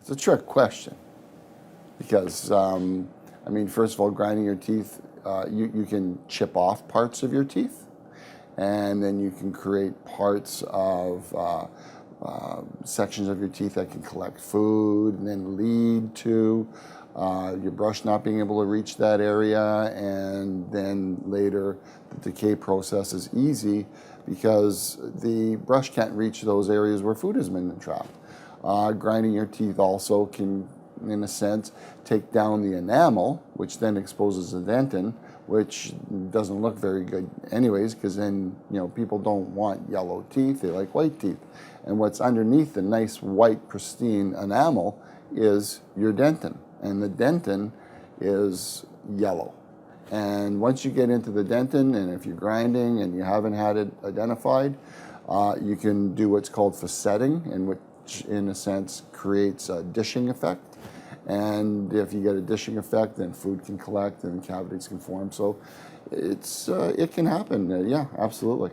It's a trick question because, I mean, first of all, grinding your teeth, you can chip off parts of your teeth, and then you can create parts of sections of your teeth that can collect food and then lead to your brush not being able to reach that area, and then later the decay process is easy because the brush can't reach those areas where food has been trapped. Grinding your teeth also can, in a sense, take down the enamel, which then exposes the dentin, which doesn't look very good anyways, because then, you know, people don't want yellow teeth, they like white teeth. And what's underneath the nice white pristine enamel is your dentin, and the dentin is yellow. And once you get into the dentin, and if you're grinding and you haven't had it identified, you can do what's called facetting, and which in a sense creates a dishing effect. And if you get a dishing effect, then food can collect and cavities can form. So it can happen. Yeah, absolutely.